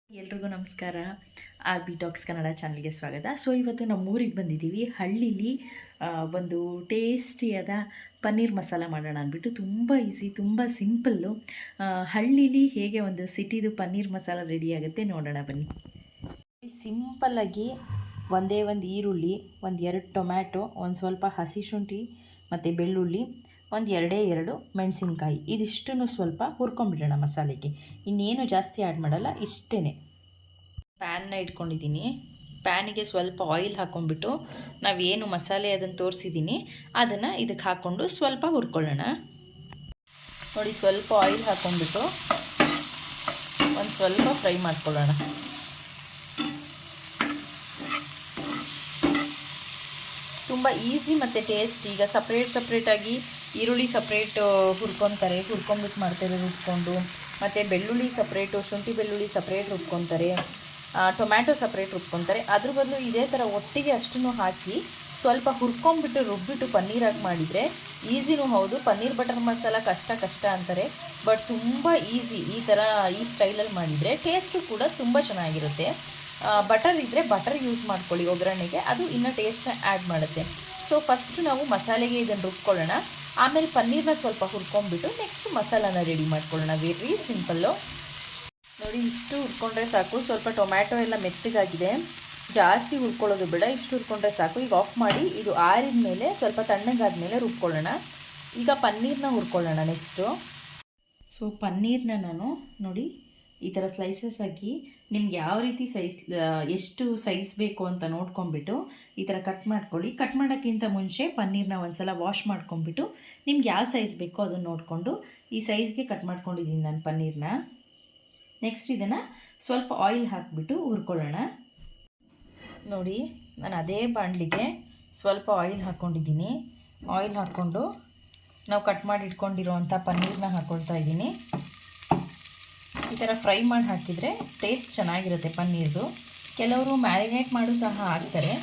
ಎಲ್ರಿಗೂ ನಮಸ್ಕಾರ. R B tax Kannada ಚಾನಲ್ಗೆ ಸ್ವಾಗತ. ಸೊ ಇವತ್ತು ನಮ್ಮ ಊರಿಗೆ ಬಂದಿದ್ದೀವಿ. ಹಳ್ಳೀಲಿ ಒಂದು ಟೇಸ್ಟಿಯಾದ ಪನ್ನೀರ್ ಮಸಾಲ ಮಾಡೋಣ ಅಂದ್ಬಿಟ್ಟು. ತುಂಬ ಈಸಿ, ತುಂಬ ಸಿಂಪಲ್ಲು. ಹಳ್ಳೀಲಿ ಹೇಗೆ ಒಂದು ಸಿಟಿದು ಪನ್ನೀರ್ ಮಸಾಲ ರೆಡಿ ಆಗುತ್ತೆ ನೋಡೋಣ ಬನ್ನಿ. ಸಿಂಪಲ್ಲಾಗಿ ಒಂದೇ ಒಂದು ಈರುಳ್ಳಿ, ಒಂದು 2 ಟೊಮ್ಯಾಟೊ, ಒಂದು ಸ್ವಲ್ಪ ಹಸಿ ಶುಂಠಿ ಮತ್ತು ಬೆಳ್ಳುಳ್ಳಿ, ಒಂದು 2 ಮೆಣಸಿನ್ಕಾಯಿ, ಇದಿಷ್ಟನ್ನು ಸ್ವಲ್ಪ ಹುರ್ಕೊಂಡ್ಬಿಡೋಣ ಮಸಾಲೆಗೆ. ಇನ್ನೇನು ಜಾಸ್ತಿ ಆ್ಯಡ್ ಮಾಡಲ್ಲ, ಇಷ್ಟೇ. ಪ್ಯಾನ್ನ ಇಟ್ಕೊಂಡಿದ್ದೀನಿ. ಪ್ಯಾನಿಗೆ ಸ್ವಲ್ಪ ಆಯಿಲ್ ಹಾಕ್ಕೊಂಡ್ಬಿಟ್ಟು ನಾವೇನು ಮಸಾಲೆ ಅದನ್ನು ತೋರಿಸಿದ್ದೀನಿ ಅದನ್ನು ಇದಕ್ಕೆ ಹಾಕ್ಕೊಂಡು ಸ್ವಲ್ಪ ಹುರ್ಕೊಳ್ಳೋಣ. ನೋಡಿ, ಸ್ವಲ್ಪ ಆಯಿಲ್ ಹಾಕ್ಕೊಂಡ್ಬಿಟ್ಟು ಒಂದು ಸ್ವಲ್ಪ ಫ್ರೈ ಮಾಡ್ಕೊಳ್ಳೋಣ. ತುಂಬ ಈಸಿ ಮತ್ತು ಟೇಸ್ಟ್. ಈಗ ಸಪ್ರೇಟಾಗಿ ಈರುಳ್ಳಿ ಸಪ್ರೇಟ್ ಹುರ್ಕೊಂಬಿಟ್ಟು ಮಾಡ್ತಾರೆ ರುಬ್ಕೊಂಡು, ಮತ್ತು ಬೆಳ್ಳುಳ್ಳಿ ಸಪ್ರೇಟು, ಶುಂಠಿ ಬೆಳ್ಳುಳ್ಳಿ ಸಪ್ರೇಟ್ ರುಬ್ಕೊತಾರೆ, ಟೊಮ್ಯಾಟೊ ಸಪ್ರೇಟ್ ರುಬ್ಕೊತಾರೆ. ಅದ್ರ ಬದಲು ಇದೇ ಥರ ಒಟ್ಟಿಗೆ ಅಷ್ಟನ್ನು ಹಾಕಿ ಸ್ವಲ್ಪ ಹುರ್ಕೊಂಬಿಟ್ಟು ರುಬ್ಬಿಟ್ಟು ಪನ್ನೀರಾಗಿ ಮಾಡಿದರೆ ಈಸಿನೂ ಹೌದು. ಪನ್ನೀರ್ ಬಟರ್ ಮಸಾಲ ಕಷ್ಟ ಅಂತಾರೆ, ಬಟ್ ತುಂಬ ಈಸಿ. ಈ ಸ್ಟೈಲಲ್ಲಿ ಮಾಡಿದರೆ ಟೇಸ್ಟು ಕೂಡ ತುಂಬ ಚೆನ್ನಾಗಿರುತ್ತೆ. ಬಟರ್ ಇದ್ದರೆ ಬಟರ್ ಯೂಸ್ ಮಾಡ್ಕೊಳ್ಳಿ ಒಗ್ಗರಣೆಗೆ, ಅದು ಇನ್ನೂ ಟೇಸ್ಟ್ನ ಆ್ಯಡ್ ಮಾಡುತ್ತೆ. ಸೊ ಫಸ್ಟು ನಾವು ಮಸಾಲೆಗೆ ಇದನ್ನು ರುಬ್ಕೊಳ್ಳೋಣ, ಆಮೇಲೆ ಪನ್ನೀರನ್ನ ಸ್ವಲ್ಪ ಹುರ್ಕೊಂಡ್ಬಿಟ್ಟು ನೆಕ್ಸ್ಟ್ ಮಸಾಲಾನ ರೆಡಿ ಮಾಡ್ಕೊಳ್ಳೋಣ. Very simple. ನೋಡಿ, ಇಷ್ಟು ಹುರ್ಕೊಂಡ್ರೆ ಸಾಕು. ಸ್ವಲ್ಪ ಟೊಮ್ಯಾಟೊ ಎಲ್ಲ ಮೆತ್ತಗಾಗಿದೆ, ಜಾಸ್ತಿ ಹುರ್ಕೊಳ್ಳೋದು ಬೇಡ, ಇಷ್ಟು ಹುರ್ಕೊಂಡ್ರೆ ಸಾಕು. ಈಗ ಆಫ್ ಮಾಡಿ ಇದು ಆರಿದ ಮೇಲೆ ಸ್ವಲ್ಪ ತಣ್ಣಗಾದ್ಮೇಲೆ ರುಬ್ಕೊಳ್ಳೋಣ. ಈಗ ಪನ್ನೀರನ್ನ ಹುರ್ಕೊಳ್ಳೋಣ ನೆಕ್ಸ್ಟು. ಸೊ ಪನ್ನೀರನ್ನ ನಾನು ನೋಡಿ ಈ ಥರ ಸ್ಲೈಸಸ್ ಹಾಕಿ, ನಿಮ್ಗೆ ಯಾವ ರೀತಿ ಎಷ್ಟು ಸೈಜ್ ಬೇಕು ಅಂತ ನೋಡ್ಕೊಂಬಿಟ್ಟು ಈ ಥರ ಕಟ್ ಮಾಡ್ಕೊಳ್ಳಿ. ಕಟ್ ಮಾಡೋಕ್ಕಿಂತ ಮುಂಚೆ ಪನ್ನೀರನ್ನ ಒಂದು ಸಲ ವಾಶ್ ಮಾಡ್ಕೊಂಬಿಟ್ಟು ನಿಮ್ಗೆ ಯಾವ ಸೈಜ್ ಬೇಕೋ ಅದನ್ನು ನೋಡಿಕೊಂಡು ಈ ಸೈಜ್ಗೆ ಕಟ್ ಮಾಡ್ಕೊಂಡಿದ್ದೀನಿ ನಾನು ಪನ್ನೀರನ್ನ. ನೆಕ್ಸ್ಟ್ ಇದನ್ನು ಸ್ವಲ್ಪ ಆಯಿಲ್ ಹಾಕಿಬಿಟ್ಟು ಹುರ್ಕೊಳ್ಳೋಣ. ನೋಡಿ, ನಾನು ಅದೇ ಬಾಣಲಿಗೆ ಸ್ವಲ್ಪ ಆಯಿಲ್ ಹಾಕ್ಕೊಂಡಿದ್ದೀನಿ. ಆಯಿಲ್ ಹಾಕ್ಕೊಂಡು ನಾವು ಕಟ್ ಮಾಡಿ ಇಟ್ಕೊಂಡಿರೋವಂಥ ಪನ್ನೀರನ್ನ ಹಾಕ್ಕೊಳ್ತಾ ಇದ್ದೀನಿ. ಈ ಥರ ಫ್ರೈ ಮಾಡಿ ಹಾಕಿದರೆ ಟೇಸ್ಟ್ ಚೆನ್ನಾಗಿರುತ್ತೆ ಪನ್ನೀರ್ದು. ಕೆಲವರು ಮ್ಯಾರಿನೇಟ್ ಮಾಡು ಸಹ ಹಾಕ್ತಾರೆ,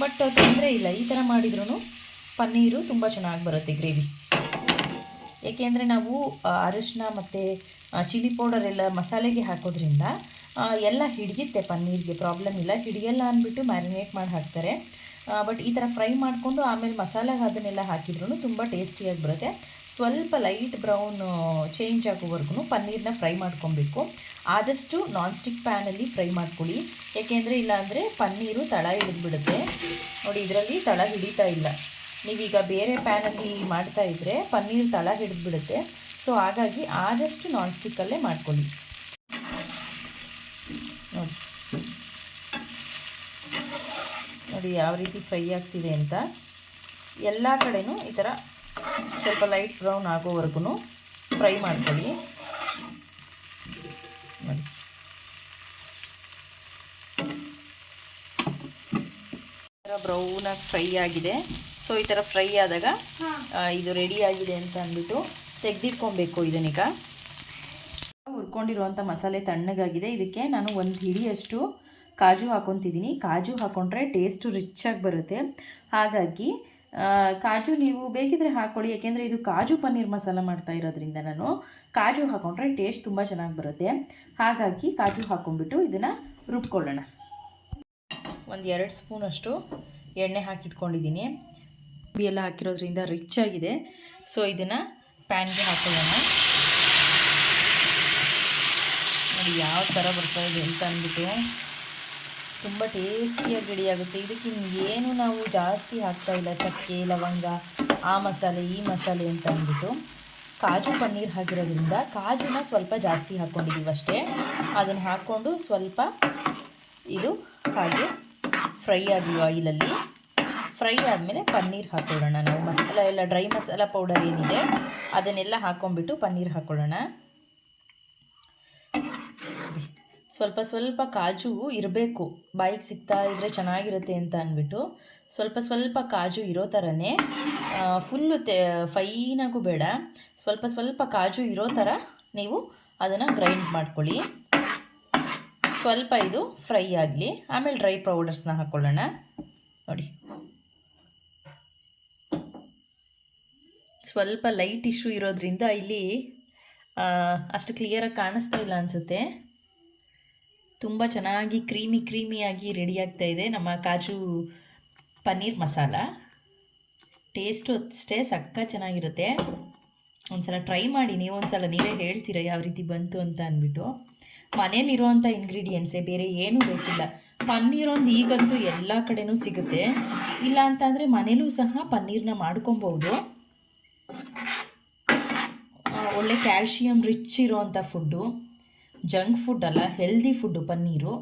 ಬಟ್ ತೊಂದರೆ ಇಲ್ಲ. ಈ ಥರ ಮಾಡಿದ್ರೂ ಪನ್ನೀರು ತುಂಬ ಚೆನ್ನಾಗಿ ಬರುತ್ತೆ ಗ್ರೇವಿ. ಏಕೆಂದರೆ ನಾವು ಅರಿಶಿನ ಮತ್ತು ಚಿಲ್ಲಿ ಪೌಡರ್ ಎಲ್ಲ ಮಸಾಲೆಗೆ ಹಾಕೋದ್ರಿಂದ ಎಲ್ಲ ಹಿಡಿಯುತ್ತೆ ಪನ್ನೀರ್ಗೆ, ಪ್ರಾಬ್ಲಮ್ ಇಲ್ಲ. ಹಿಡಿಯಲ್ಲ ಅಂದ್ಬಿಟ್ಟು ಮ್ಯಾರಿನೇಟ್ ಮಾಡಿ ಹಾಕ್ತಾರೆ, ಬಟ್ ಈ ಥರ ಫ್ರೈ ಮಾಡಿಕೊಂಡು ಆಮೇಲೆ ಮಸಾಲೆಗೆ ಅದನ್ನೆಲ್ಲ ಹಾಕಿದ್ರೂ ತುಂಬ ಟೇಸ್ಟಿಯಾಗಿ ಬರುತ್ತೆ. ಸ್ವಲ್ಪ ಲೈಟ್ ಬ್ರೌನ್ ಚೇಂಜ್ ಆಗೋವರೆಗೂ ಪನ್ನೀರನ್ನ ಫ್ರೈ ಮಾಡ್ಕೊಬೇಕು. ಆದಷ್ಟು ನಾನ್ ಸ್ಟಿಕ್ ಪ್ಯಾನಲ್ಲಿ ಫ್ರೈ ಮಾಡ್ಕೊಳ್ಳಿ, ಏಕೆಂದರೆ ಇಲ್ಲಾಂದರೆ ಪನ್ನೀರು ತಳ ಹಿಡಿದ್ಬಿಡುತ್ತೆ. ನೋಡಿ, ಇದರಲ್ಲಿ ತಳ ಹಿಡಿತಾ ಇಲ್ಲ. ನೀವೀಗ ಬೇರೆ ಪ್ಯಾನಲ್ಲಿ ಮಾಡ್ತಾ ಇದ್ದರೆ ಪನ್ನೀರು ತಳ ಹಿಡಿದ್ಬಿಡುತ್ತೆ. ಸೊ ಹಾಗಾಗಿ ಆದಷ್ಟು ನಾನ್ ಸ್ಟಿಕ್ಕಲ್ಲೇ ಮಾಡ್ಕೊಳ್ಳಿ. ನೋಡಿ ಯಾವ ರೀತಿ ಫ್ರೈ ಆಗ್ತಿದೆ ಅಂತ. ಎಲ್ಲ ಕಡೆನೂ ಈ ಥರ ಸ್ವಲ್ಪ ಲೈಟ್ ಬ್ರೌನ್ ಆಗೋವರೆಗೂ ಫ್ರೈ ಮಾಡ್ಕೊಳ್ಳಿ. ನೋಡಿ, ಈ ಥರ ಬ್ರೌನಾಗಿ ಫ್ರೈ ಆಗಿದೆ. ಸೊ ಈ ಥರ ಫ್ರೈ ಆದಾಗ ಇದು ರೆಡಿ ಆಗಿದೆ ಅಂತ ಅಂದ್ಬಿಟ್ಟು ತೆಗೆದಿಟ್ಕೊಬೇಕು. ಇದನ್ನೀಗ ಹುರ್ಕೊಂಡಿರುವಂಥ ಮಸಾಲೆ ತಣ್ಣಗಾಗಿದೆ. ಇದಕ್ಕೆ ನಾನು 1 ಹಿಡಿಯಷ್ಟು ಕಾಜು ಹಾಕ್ಕೊತಿದ್ದೀನಿ. ಕಾಜು ಹಾಕ್ಕೊಂಡ್ರೆ ಟೇಸ್ಟು ರಿಚ್ಚಾಗಿ ಬರುತ್ತೆ. ಹಾಗಾಗಿ ಕಾಜು ನೀವು ಬೇಕಿದ್ರೆ ಹಾಕ್ಕೊಳ್ಳಿ, ಏಕೆಂದರೆ ಇದು ಕಾಜು ಪನ್ನೀರ್ ಮಸಾಲ ಮಾಡ್ತಾ ಇರೋದ್ರಿಂದ ನಾನು ಕಾಜು ಹಾಕ್ಕೊಂಡ್ರೆ ಟೇಸ್ಟ್ ತುಂಬ ಚೆನ್ನಾಗಿ ಬರುತ್ತೆ. ಹಾಗಾಗಿ ಕಾಜು ಹಾಕ್ಕೊಂಡ್ಬಿಟ್ಟು ಇದನ್ನು ರುಬ್ಕೊಳ್ಳೋಣ. ಒಂದು 2 ಸ್ಪೂನಷ್ಟು ಎಣ್ಣೆ ಹಾಕಿಟ್ಕೊಂಡಿದ್ದೀನಿ. ಎಲ್ಲ ಹಾಕಿರೋದ್ರಿಂದ ರಿಚ್ ಆಗಿದೆ. ಸೊ ಇದನ್ನು ಪ್ಯಾನ್ಗೆ ಹಾಕೊಳ್ಳೋಣ. ನೋಡಿ ಯಾವ ಥರ ಬರ್ತಾ ಇದೆ ಅಂತ ಅಂದ್ಬಿಟ್ಟು ತುಂಬ ಟೇಸ್ಟಿಯಾಗಿ ರೆಡಿ ಆಗುತ್ತೆ. ಇದಕ್ಕೆ ಏನು ನಾವು ಜಾಸ್ತಿ ಹಾಕ್ತಾಯಿಲ್ಲ, ಚಕ್ಕೆ ಲವಂಗ ಆ ಮಸಾಲೆ ಈ ಮಸಾಲೆ ಅಂತ ಅಂದ್ಬಿಟ್ಟು. ಕಾಜು ಪನ್ನೀರ್ ಹಾಕಿರೋದ್ರಿಂದ ಕಾಜುನ ಸ್ವಲ್ಪ ಜಾಸ್ತಿ ಹಾಕ್ಕೊಂಡಿದ್ದೀವಿ ಅಷ್ಟೇ. ಅದನ್ನು ಹಾಕ್ಕೊಂಡು ಸ್ವಲ್ಪ ಇದು ಹಾಗೆ ಫ್ರೈ ಆಗಲಿ ಆಯಿಲಲ್ಲಿ. ಫ್ರೈ ಆದಮೇಲೆ ಪನ್ನೀರ್ ಹಾಕ್ಕೊಳ್ಳೋಣ. ನಾವು ಮಸಾಲ ಎಲ್ಲ ಡ್ರೈ ಮಸಾಲ ಪೌಡರ್ ಏನಿದೆ ಅದನ್ನೆಲ್ಲ ಹಾಕ್ಕೊಂಬಿಟ್ಟು ಪನ್ನೀರ್ ಹಾಕ್ಕೊಳ್ಳೋಣ. ಸ್ವಲ್ಪ ಕಾಜು ಇರಬೇಕು, ಬಾಯಿಗೆ ಸಿಗ್ತಾ ಇದ್ದರೆ ಚೆನ್ನಾಗಿರುತ್ತೆ ಅಂತ ಅಂದ್ಬಿಟ್ಟು ಸ್ವಲ್ಪ ಕಾಜು ಇರೋ ಥರನೇ, ಫುಲ್ಲು ಫೈನಾಗೂ ಬೇಡ, ಸ್ವಲ್ಪ ಕಾಜು ಇರೋ ಥರ ನೀವು ಅದನ್ನು ಗ್ರೈಂಡ್ ಮಾಡ್ಕೊಳ್ಳಿ. ಸ್ವಲ್ಪ ಇದು ಫ್ರೈ ಆಗಲಿ, ಆಮೇಲೆ ಡ್ರೈ ಪೌಡರ್ಸ್ನ ಹಾಕ್ಕೊಳ್ಳೋಣ. ನೋಡಿ, ಸ್ವಲ್ಪ ಲೈಟ್ ಇಶ್ಯೂ ಇರೋದ್ರಿಂದ ಇಲ್ಲಿ ಅಷ್ಟು ಕ್ಲಿಯರಾಗಿ ಕಾಣಿಸ್ತಾ ಇಲ್ಲ ಅನಿಸುತ್ತೆ. ತುಂಬ ಚೆನ್ನಾಗಿ ಕ್ರೀಮಿಯಾಗಿ ರೆಡಿ ಆಗ್ತಾ ಇದೆ ನಮ್ಮ ಕಾಜು ಪನ್ನೀರ್ ಮಸಾಲ. ಟೇಸ್ಟು ಅಷ್ಟೇ ಸಕ್ಕ ಚೆನ್ನಾಗಿರುತ್ತೆ. ಒಂದ್ಸಲ ಟ್ರೈ ಮಾಡಿ, ನೀವು ಒಂದ್ಸಲ ನೀವೇ ಹೇಳ್ತೀರ ಯಾವ ರೀತಿ ಬಂತು ಅಂತ ಅಂದ್ಬಿಟ್ಟು. ಮನೇಲಿರುವಂಥ ಇಂಗ್ರೀಡಿಯೆಂಟ್ಸೇ, ಬೇರೆ ಏನೂ ಬೇಕಿಲ್ಲ. ಪನ್ನೀರ್ ಒಂದು ಈಗಂತೂ ಎಲ್ಲ ಕಡೆನೂ ಸಿಗುತ್ತೆ. ಇಲ್ಲ ಅಂತಂದರೆ ಮನೇಲೂ ಸಹ ಪನ್ನೀರನ್ನ ಮಾಡ್ಕೊಬೋದು. ಒಳ್ಳೆ ಕ್ಯಾಲ್ಶಿಯಮ್ ರಿಚ್ ಇರೋವಂಥ ಫುಡ್ಡು, ಜಂಕ್ ಫುಡ್ ಅಲ್ಲ, ಹೆಲ್ದಿ ಫುಡ್ಡು ಪನ್ನೀರು.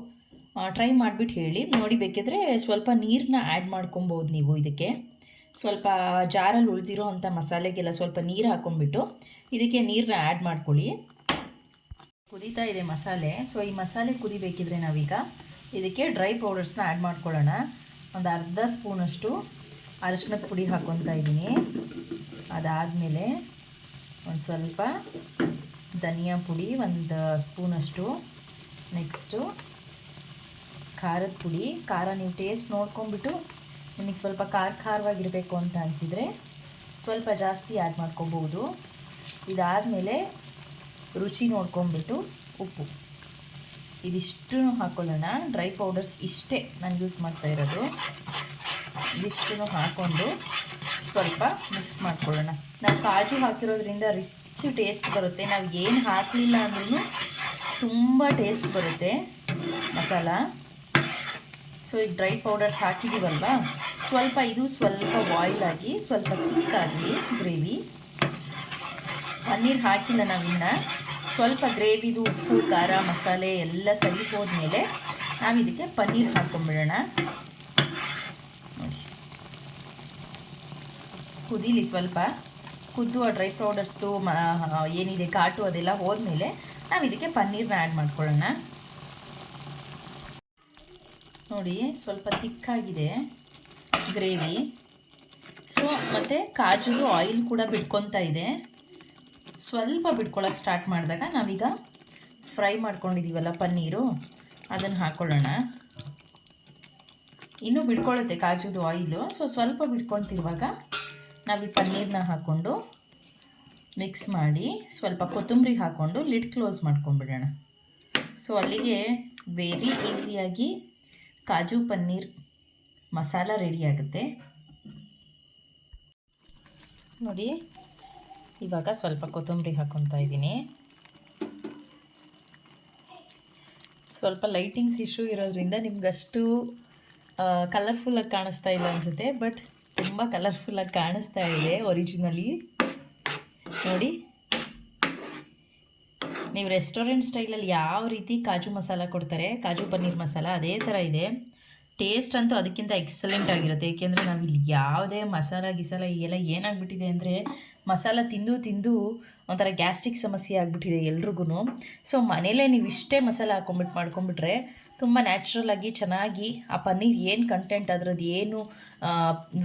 ಟ್ರೈ ಮಾಡಿಬಿಟ್ಟು ಹೇಳಿ ನೋಡಿ. ಬೇಕಿದ್ರೆ ಸ್ವಲ್ಪ ನೀರನ್ನ ಆ್ಯಡ್ ಮಾಡ್ಕೊಬೋದು ನೀವು. ಇದಕ್ಕೆ ಸ್ವಲ್ಪ ಜಾರಲ್ಲಿ ಉಳಿದಿರೋ ಅಂಥ ಮಸಾಲೆಗೆಲ್ಲ ಸ್ವಲ್ಪ ನೀರು ಹಾಕ್ಕೊಂಬಿಟ್ಟು ಇದಕ್ಕೆ ನೀರನ್ನ ಆ್ಯಡ್ ಮಾಡ್ಕೊಳ್ಳಿ. ಕುದೀತಾ ಇದೆ ಮಸಾಲೆ. ಸೊ ಈ ಮಸಾಲೆ ಕುದಿಬೇಕಿದ್ರೆ ನಾವೀಗ ಇದಕ್ಕೆ ಡ್ರೈ ಪೌಡರ್ಸ್ನ ಆ್ಯಡ್ ಮಾಡ್ಕೊಳ್ಳೋಣ. ಒಂದು ಅರ್ಧ ಸ್ಪೂನಷ್ಟು ಅರಿಶಿನದ ಪುಡಿ ಹಾಕ್ಕೊತಾ ಇದ್ದೀನಿ. ಅದಾದಮೇಲೆ ಒಂದು ಸ್ವಲ್ಪ ಧನಿಯಾ ಪುಡಿ, ಒಂದು ಸ್ಪೂನಷ್ಟು. ನೆಕ್ಸ್ಟು ಖಾರದ ಪುಡಿ. ಖಾರ ನೀವು ಟೇಸ್ಟ್ ನೋಡ್ಕೊಂಬಿಟ್ಟು ನಿಮಗೆ ಸ್ವಲ್ಪ ಖಾರವಾಗಿರಬೇಕು ಅಂತ ಅನಿಸಿದರೆ ಸ್ವಲ್ಪ ಜಾಸ್ತಿ ಆ್ಯಡ್ ಮಾಡ್ಕೊಬೋದು. ಇದಾದಮೇಲೆ ರುಚಿ ನೋಡ್ಕೊಂಬಿಟ್ಟು ಉಪ್ಪು, ಇದಿಷ್ಟು ಹಾಕ್ಕೊಳ್ಳೋಣ. ಡ್ರೈ ಪೌಡರ್ಸ್ ಇಷ್ಟೇ ನಾನು ಯೂಸ್ ಮಾಡ್ತಾ ಇರೋದು. ಇದಿಷ್ಟು ಹಾಕ್ಕೊಂಡು ಸ್ವಲ್ಪ ಮಿಕ್ಸ್ ಮಾಡ್ಕೊಳ್ಳೋಣ. ನಾವು ಕಾಜು ಹಾಕಿರೋದ್ರಿಂದ ರಿಚ್ ಟೇಸ್ಟ್ ಬರುತ್ತೆ. ನಾವು ಏನು ಹಾಕಲಿಲ್ಲ ಅಂದ್ರೂ ತುಂಬ ಟೇಸ್ಟ್ ಬರುತ್ತೆ ಮಸಾಲ. ಸೊ ಈಗ ಡ್ರೈ ಪೌಡರ್ಸ್ ಹಾಕಿದ್ದೀವಲ್ವ, ಸ್ವಲ್ಪ ಬಾಯ್ಲ್ ಆಗಿ ಸ್ವಲ್ಪ ಥಿಕ್ಕಾಗಿ ಗ್ರೇವಿ. ಪನ್ನೀರ್ ಹಾಕಿಲ್ಲ ನಾವಿನ್ನು. ಸ್ವಲ್ಪ ಗ್ರೇವಿದು ಉಪ್ಪು ಖಾರ ಮಸಾಲೆ ಎಲ್ಲ ಸರಿ ಹೋದ್ಮೇಲೆ ನಾವು ಇದಕ್ಕೆ ಪನ್ನೀರ್ ಹಾಕ್ಕೊಂಬಿಡೋಣ. ನೋಡಿ, ಕುದೀಲಿ ಸ್ವಲ್ಪ. ಕುದ್ದು ಆ ಡ್ರೈ ಪೌಡರ್ಸ್ದು ಏನಿದೆ ಕಾಟು ಅದೆಲ್ಲ ಹೋದ್ಮೇಲೆ ನಾವು ಇದಕ್ಕೆ ಪನ್ನೀರನ್ನ ಆ್ಯಡ್ ಮಾಡ್ಕೊಳ್ಳೋಣ. ನೋಡಿ, ಸ್ವಲ್ಪ ತಿಕ್ಕಾಗಿದೆ ಗ್ರೇವಿ. ಸೊ ಮತ್ತು ಕಾಜುದು ಆಯಿಲ್ ಕೂಡ ಬಿಟ್ಕೊತಾ ಇದೆ. ಸ್ವಲ್ಪ ಬಿಟ್ಕೊಳ್ಳೋಕೆ ಸ್ಟಾರ್ಟ್ ಮಾಡಿದಾಗ ನಾವೀಗ ಫ್ರೈ ಮಾಡ್ಕೊಂಡಿದ್ದೀವಲ್ಲ ಪನ್ನೀರು, ಅದನ್ನು ಹಾಕ್ಕೊಳ್ಳೋಣ. ಇನ್ನೂ ಬಿಟ್ಕೊಳ್ಳುತ್ತೆ ಕಾಜುದು ಆಯಿಲು. ಸೊ ಸ್ವಲ್ಪ ಬಿಟ್ಕೊತಿರುವಾಗ ನಾವು ಈ ಪನ್ನೀರನ್ನ ಹಾಕ್ಕೊಂಡು ಮಿಕ್ಸ್ ಮಾಡಿ ಸ್ವಲ್ಪ ಕೊತ್ತಂಬರಿ ಹಾಕ್ಕೊಂಡು ಲಿಡ್ ಕ್ಲೋಸ್ ಮಾಡ್ಕೊಂಡ್ಬಿಡೋಣ. ಸೊ ಅಲ್ಲಿಗೆ ವೆರಿ ಈಸಿಯಾಗಿ ಕಾಜು ಪನ್ನೀರ್ ಮಸಾಲ ರೆಡಿ ಆಗುತ್ತೆ. ನೋಡಿ, ಇವಾಗ ಸ್ವಲ್ಪ ಕೊತ್ತಂಬರಿ ಹಾಕ್ಕೊತಾ ಇದ್ದೀನಿ. ಸ್ವಲ್ಪ ಲೈಟಿಂಗ್ಸ್ ಇಶ್ಯೂ ಇರೋದ್ರಿಂದ ನಿಮ್ಗಷ್ಟು ಕಲರ್ಫುಲ್ಲಾಗಿ ಕಾಣಿಸ್ತಾ ಇಲ್ಲ ಅನಿಸುತ್ತೆ, ಬಟ್ ತುಂಬ ಕಲರ್ಫುಲ್ಲಾಗಿ ಕಾಣಿಸ್ತಾ ಇದೆ ಒರಿಜಿನಲಿ. ನೋಡಿ, ನೀವು ರೆಸ್ಟೋರೆಂಟ್ ಸ್ಟೈಲಲ್ಲಿ ಯಾವ ರೀತಿ ಕಾಜು ಮಸಾಲ ಕೊಡ್ತಾರೆ, ಕಾಜು ಪನ್ನೀರ್ ಮಸಾಲ, ಅದೇ ಥರ ಇದೆ. ಟೇಸ್ಟ್ ಅಂತೂ ಅದಕ್ಕಿಂತ ಎಕ್ಸಲೆಂಟ್ ಆಗಿರುತ್ತೆ. ಏಕೆಂದರೆ ನಾವಿಲ್ಲಿ ಯಾವುದೇ ಮಸಾಲ ಈಗೆಲ್ಲ ಏನಾಗ್ಬಿಟ್ಟಿದೆ ಅಂದರೆ, ಮಸಾಲ ತಿಂದು ಒಂಥರ ಗ್ಯಾಸ್ಟ್ರಿಕ್ ಸಮಸ್ಯೆ ಆಗಿಬಿಟ್ಟಿದೆ ಎಲ್ರಿಗೂ. ಸೊ ಮನೇಲೇ ನೀವು ಇಷ್ಟೇ ಮಸಾಲ ಮಾಡ್ಕೊಂಬಿಟ್ರೆ ತುಂಬ ನ್ಯಾಚುರಲಾಗಿ ಚೆನ್ನಾಗಿ ಆ ಪನ್ನೀರ್ ಏನು ಕಂಟೆಂಟ್ ಅದರದ್ದು ಏನು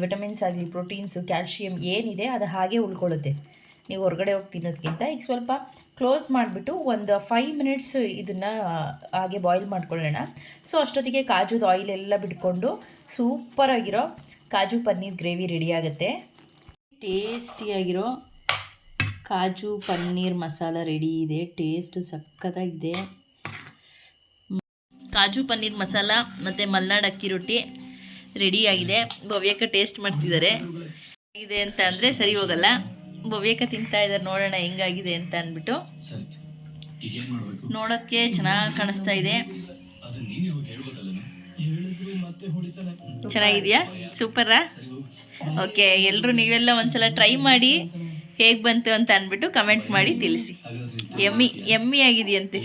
ವಿಟಮಿನ್ಸ್ ಆಗಲಿ, ಪ್ರೋಟೀನ್ಸು, ಕ್ಯಾಲ್ಶಿಯಮ್ ಏನಿದೆ ಅದು ಹಾಗೆ ಉಳ್ಕೊಳ್ಳುತ್ತೆ ನೀವು ಹೊರಗಡೆ ಹೋಗಿ ತಿನ್ನೋದಕ್ಕಿಂತ. ಈಗ ಸ್ವಲ್ಪ ಕ್ಲೋಸ್ ಮಾಡಿಬಿಟ್ಟು ಒಂದು 5 ಮಿನಿಟ್ಸ್ ಇದನ್ನು ಹಾಗೆ ಬಾಯ್ಲ್ ಮಾಡ್ಕೊಳ್ಳೋಣ. ಸೊ ಅಷ್ಟೊತ್ತಿಗೆ ಕಾಜುದು ಆಯಿಲ್ ಎಲ್ಲ ಬಿಟ್ಕೊಂಡು ಸೂಪರಾಗಿರೋ ಕಾಜು ಪನ್ನೀರ್ ಗ್ರೇವಿ ರೆಡಿ ಆಗುತ್ತೆ. ಟೇಸ್ಟಿಯಾಗಿರೋ ಕಾಜು ಪನ್ನೀರ್ ಮಸಾಲ ರೆಡಿ ಇದೆ. ಟೇಸ್ಟ್ ಸಕ್ಕತ್ತಾಗಿದೆ. ಕಾಜು ಪನ್ನೀರ್ ಮಸಾಲ ಮತ್ತು ಮಲ್ನಾಡ್ ಅಕ್ಕಿ ರೊಟ್ಟಿ ರೆಡಿಯಾಗಿದೆ. ಭವ್ಯಕ್ಕ ಟೇಸ್ಟ್ ಮಾಡ್ತಿದ್ದಾರೆ. ಇದೆ ಅಂತ ಅಂದರೆ ಸರಿ ಹೋಗಲ್ಲ. ಭವ್ಯಕ್ಕ ತಿಂತಾ ಇದ್ದಾರೆ, ನೋಡೋಣ ಹೆಂಗಾಗಿದೆ ಅಂತ ಅಂದ್ಬಿಟ್ಟು. ನೋಡೋಕ್ಕೆ ಚೆನ್ನಾಗಿ ಕಾಣಿಸ್ತಾ ಇದೆ. ಚೆನ್ನಾಗಿದೆಯಾ? ಸೂಪರಾ? ಓಕೆ, ಎಲ್ಲರೂ ನೀವೆಲ್ಲ ಒಂದ್ಸಲ ಟ್ರೈ ಮಾಡಿ ಹೇಗೆ ಬಂತು ಅಂತ ಅಂದ್ಬಿಟ್ಟು ಕಮೆಂಟ್ ಮಾಡಿ ತಿಳಿಸಿ. ಎಮ್ಮಿ ಆಗಿದೆಯಂತೆ.